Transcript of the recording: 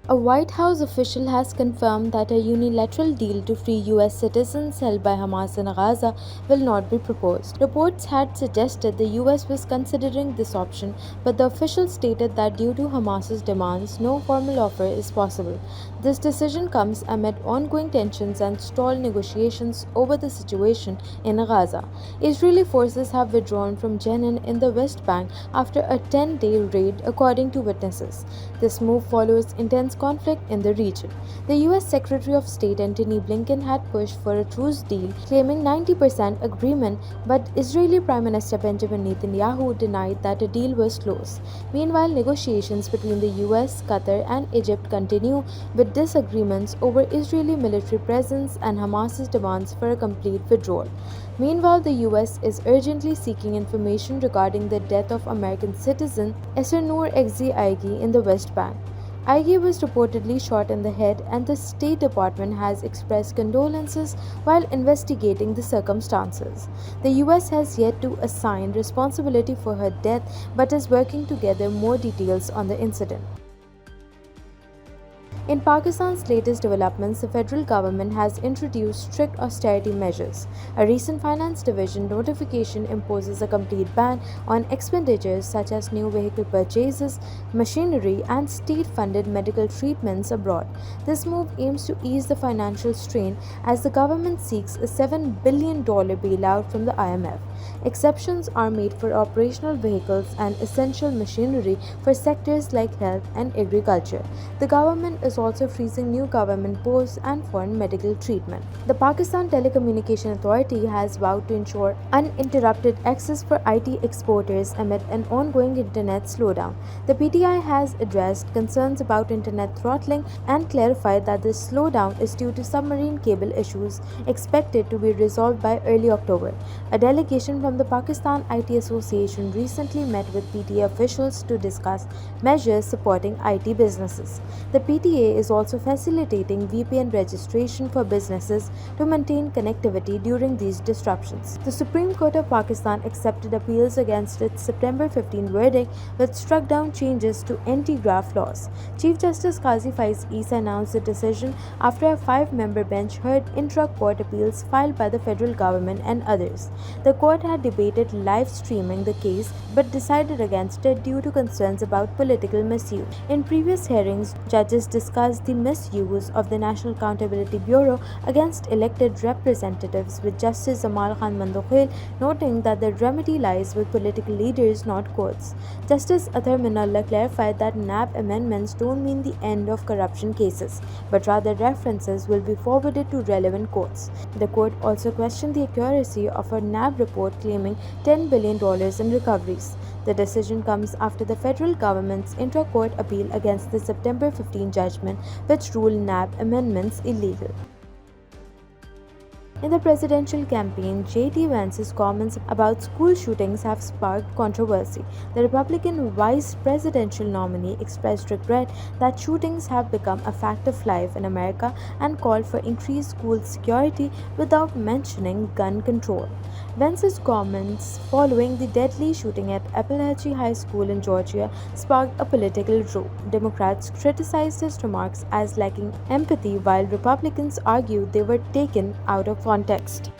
A White House official has confirmed that a unilateral deal to free U.S. citizens held by Hamas in Gaza will not be proposed. Reports had suggested the U.S. was considering this option, but the official stated that due to Hamas's demands, no formal offer is possible. This decision comes amid ongoing tensions and stalled negotiations over the situation in Gaza. Israeli forces have withdrawn from Jenin in the West Bank after a 10-day raid, according to witnesses. This move follows intense conflict in the region. The U.S. Secretary of State Antony Blinken had pushed for a truce deal, claiming 90% agreement, but Israeli Prime Minister Benjamin Netanyahu denied that a deal was close. Meanwhile, negotiations between the U.S., Qatar, and Egypt continue, with disagreements over Israeli military presence and Hamas's demands for a complete withdrawal. Meanwhile, the U.S. is urgently seeking information regarding the death of American citizen 𝐒𝐭𝐨𝐬 in the West Bank. 𝐒𝐭𝐲 was reportedly shot in the head, and the State Department has expressed condolences while investigating the circumstances. The U.S. has yet to assign responsibility for her death but is working to gather more details on the incident. In Pakistan's latest developments, the federal government has introduced strict austerity measures. A recent finance division notification imposes a complete ban on expenditures such as new vehicle purchases, machinery, and state-funded medical treatments abroad. This move aims to ease the financial strain as the government seeks a $7 billion bailout from the IMF. Exceptions are made for operational vehicles and essential machinery for sectors like health and agriculture. The government is also freezing new government posts and foreign medical treatment. The Pakistan Telecommunication Authority has vowed to ensure uninterrupted access for IT exporters amid an ongoing internet slowdown. The PTI has addressed concerns about internet throttling and clarified that this slowdown is due to submarine cable issues expected to be resolved by early October. A delegation from the Pakistan IT Association recently met with PTA officials to discuss measures supporting IT businesses. The PTA is also facilitating VPN registration for businesses to maintain connectivity during these disruptions. The Supreme Court of Pakistan accepted appeals against its September 15 verdict, which struck down changes to anti-graft laws. Chief Justice Qazi Faiz Issa announced the decision after a 5-member bench heard intra-court appeals filed by the federal government and others. The court had debated live streaming the case but decided against it due to concerns about political misuse. In previous hearings, judges discussed the misuse of the National Accountability Bureau against elected representatives, with Justice Jamal Khan Mandokhil noting that the remedy lies with political leaders, not courts. Justice Athar Minallah clarified that NAB amendments don't mean the end of corruption cases, but rather references will be forwarded to relevant courts. The court also questioned the accuracy of a NAB report claiming $10 billion in recoveries. The decision comes after the federal government's intra-court appeal against the September 15 judgment, which ruled NAB amendments illegal. In the presidential campaign, J.D. Vance's comments about school shootings have sparked controversy. The Republican vice presidential nominee expressed regret that shootings have become a fact of life in America and called for increased school security without mentioning gun control. Vance's comments following the deadly shooting at Appalachian High School in Georgia sparked a political row. Democrats criticized his remarks as lacking empathy, while Republicans argued they were taken out of context.